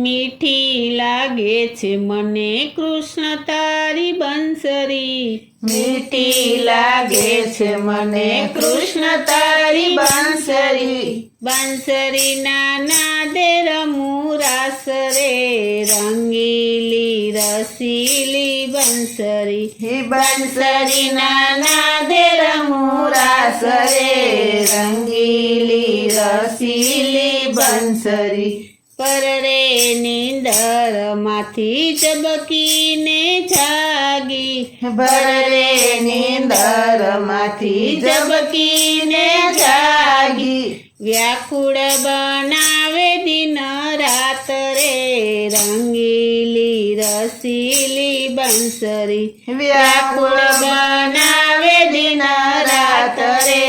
મીઠી લાગે છે મને કૃષ્ણ તારી બંસરી, મીઠી લાગે છે મને કૃષ્ણ તારી બંસરી, બંસરીના નાદે રમું રાસ રે, રંગીલી રસીલી બંસરી, હે બંસરીના નાદે રમું રાસ રે, રંગીલી રસીલી બંસરી, પરરે નીંદર માંથી ઝબકીને જાગી, ભરે નીંદર માંથી ઝબકીને જાગી, વ્યાકુળ બનાવે દિન રાત રે, રંગીલી રસીલી બંસરી, વ્યાકુળ બનાવે દિન રાત રે,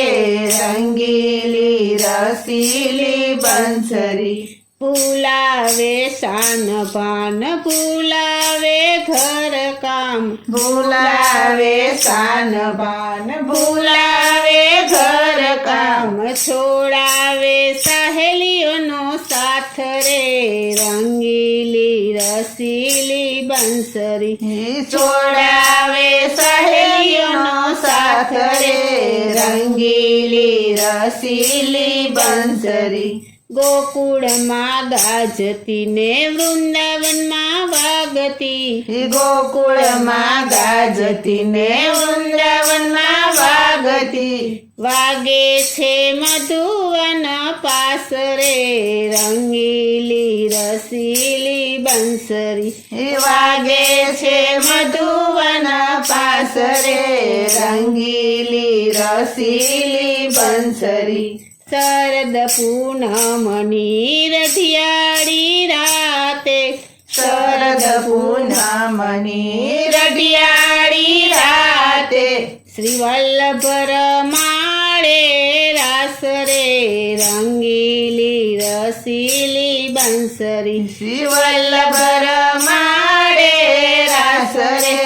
રંગીલી રસીલી બંસરી, ભૂલાવે શાન પાન ભૂલાવે ઘર કામ, ભૂલાવે શાન બાન ભૂલાવે ઘર કામ, છોડાવે સહેલીઓનો સાથ રે, રંગીલી રસીલી બંસરી, છોડાવે સહેલીઓનો સાથ રે, રંગીલી રસીલી બંસરી, ગોકુળમાં ગાજતી ને વૃંદાવનમાં વાગતી, ગોકુળમાં ગાજતી ને વૃંદાવનમાં વાગતી, વાગે છે મધુવન પાસ રે, રંગીલી રસીલી બંસરી, વાગે છે મધુવન પાસ રે, રંગીલી રસીલી બંસરી, શરદ પૂનમની રઢિયાળી રાતે, શરદ પૂનમની રઢિયાળી રાતે, શ્રી વલ્લભ રમાડે રાસ રે, રંગીલી રસીલી બંસરી, શ્રી વલ્લભ રમાડે રાસ રે,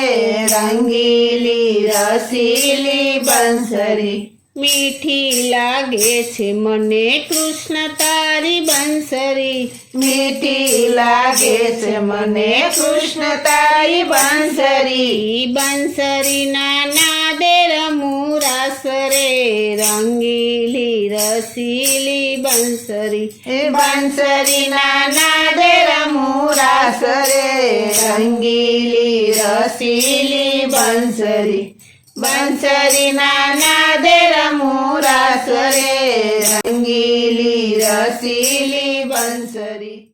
રંગીલી રસીલી બંસરી, મીઠી લાગે છે મને કૃષ્ણ તારી બંસરી, મીઠી લાગે છે મને કૃષ્ણ તારી બંસરી, બંસરીના નાદે રમું રાસ રે, રંગીલી રસીલી બંસરી, બંસરીના નાદે રમું રાસ રે, રંગીલી રસીલી બંસરી, બંસરીના નાદે રમું રાસ રે, રંગીલી રસીલી બંસરી.